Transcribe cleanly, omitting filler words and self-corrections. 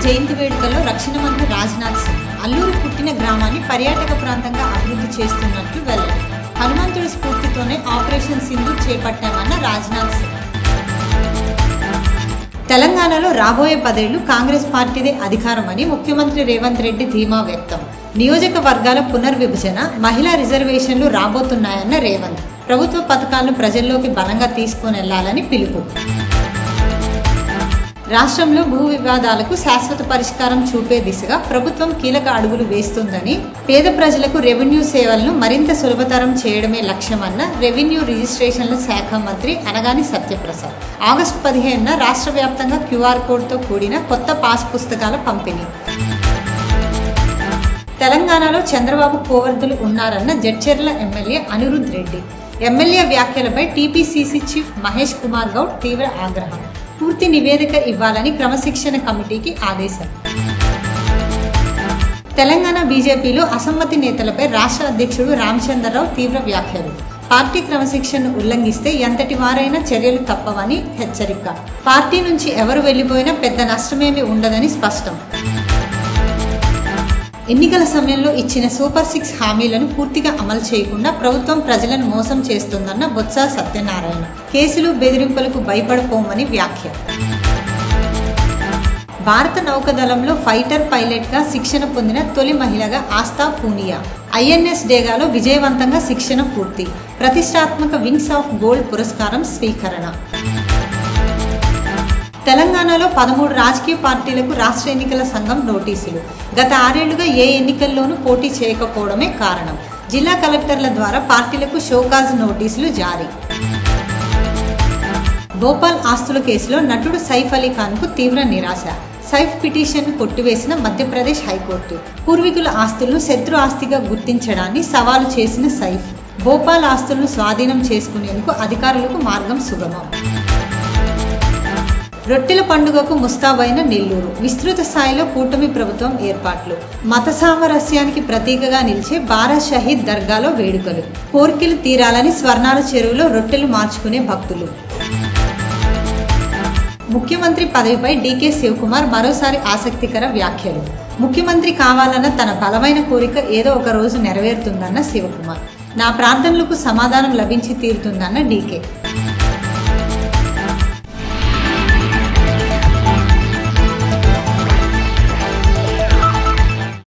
జయంతి వేడుకల్లో రక్షణ మంత్రి రాజ్నాథ్ సింగ్ అల్లూరి పుట్టిన గ్రామాన్ని పర్యాటక ప్రాంతంగా అభివృద్ధి చేస్తున్నట్లు వెల్లడి. హనుమంతుడి స్ఫూర్తితోనే ఆపరేషన్ సింధూర్ చేపట్టామన్న రాజ్నాథ్ సింగ్. తెలంగాణలో రాబోయే 10 ఏళ్లు కాంగ్రెస్ పార్టీదే అధికారమని ముఖ్యమంత్రి రేవంత్ రెడ్డి ధీమా వ్యక్తం. నియోజకవర్గాల పునర్విభజన, మహిళా రిజర్వేషన్లు రాబోతున్నాయన్న రేవంత్. ప్రభుత్వ పథకాలను ప్రజల్లోకి బలంగా తీసుకునెళ్లాలని పిలుపు. రాష్ట్రంలో భూ వివాదాలకు శాశ్వత పరిష్కారం చూపే దిశగా ప్రభుత్వం కీలక అడుగులు వేస్తుందని, పేద ప్రజలకు రెవెన్యూ సేవలను మరింత సులభతరం చేయడమే లక్ష్యమన్న రెవెన్యూ రిజిస్ట్రేషన్ల శాఖ మంత్రి అనగాని సత్యప్రసాద్. ఆగస్టు 15న రాష్ట్ర వ్యాప్తంగా QR కోడ్తో కూడిన కొత్త పాస్ పుస్తకాల పంపిణీ. తెలంగాణలో చంద్రబాబు కోవర్ధులు ఉన్నారన్న జడ్చర్ల ఎమ్మెల్యే అనిరుద్ రెడ్డి. ఎమ్మెల్యే వ్యాఖ్యలపై టీపీసీసీ చీఫ్ మహేష్ కుమార్ గౌడ్ తీవ్ర ఆగ్రహం. పూర్తి నివేదిక ఇవ్వాలని క్రమశిక్షణ కమిటీకి ఆదేశం. తెలంగాణ బీజేపీలో అసమ్మతి నేతలపై రాష్ట్ర అధ్యక్షుడు రామచంద్రరావు తీవ్ర వ్యాఖ్యలు. పార్టీ క్రమశిక్షణను ఉల్లంఘిస్తే ఎంతటి వారైనా చర్యలు తప్పవని హెచ్చరిక. పార్టీ నుంచి ఎవరు వెళ్లిపోయినా పెద్ద నష్టమేమీ ఉండదని స్పష్టం. ఎన్నికల సమయంలో ఇచ్చిన సూపర్ 6 హామీలను పూర్తిగా అమలు చేయకుండా ప్రభుత్వం ప్రజలను మోసం చేస్తుందన్న బొత్స సత్యనారాయణ. కేసులు బెదిరింపులకు భయపడపోమని వ్యాఖ్య. భారత నౌకాదళంలో ఫైటర్ పైలట్గా శిక్షణ పొందిన తొలి మహిళగా ఆస్థా పూనియా. INS డేగాలో విజయవంతంగా శిక్షణ పూర్తి. ప్రతిష్టాత్మక వింగ్స్ ఆఫ్ గోల్డ్ పురస్కారం స్వీకరణ. తెలంగాణలో 13 రాజకీయ పార్టీలకు రాష్ట్ర ఎన్నికల సంఘం నోటీసులు. గత 6 ఏళ్లుగా ఏ ఎన్నికల్లోనూ పోటీ చేయకపోవడమే కారణం. జిల్లా కలెక్టర్ల ద్వారా పార్టీలకు షోకాజ్ నోటీసులు జారీ. భోపాల్ ఆస్తుల కేసులో నటుడు సైఫ్ అలీ ఖాన్కు తీవ్ర నిరాశ. సైఫ్ పిటిషన్ను కొట్టివేసిన మధ్యప్రదేశ్ హైకోర్టు. పూర్వీకుల ఆస్తులను శత్రు ఆస్తిగా గుర్తించడాన్ని సవాలు చేసిన సైఫ్. భోపాల్ ఆస్తులను స్వాధీనం చేసుకునేందుకు అధికారులకు మార్గం సుగమం. రొట్టెల పండుగకు ముస్తాబైన నెల్లూరు. విస్తృత స్థాయిలో కూటమి ప్రభుత్వం ఏర్పాట్లు. మత సామరస్యానికి ప్రతీకగా నిలిచే బారా షహీద్ దర్గాలో వేడుకలు. కోరికలు తీరాలని స్వర్ణాల చెరువులో రొట్టెలు మార్చుకునే భక్తులు. ముఖ్యమంత్రి పదవిపై డీకే శివకుమార్ మరోసారి ఆసక్తికర వ్యాఖ్యలు. ముఖ్యమంత్రి కావాలన్న తన బలమైన కోరిక ఏదో ఒక రోజు నెరవేరుతుందన్న శివకుమార్. నా ప్రార్థనలకు సమాధానం లభించి తీరుతుందన్న డీకే.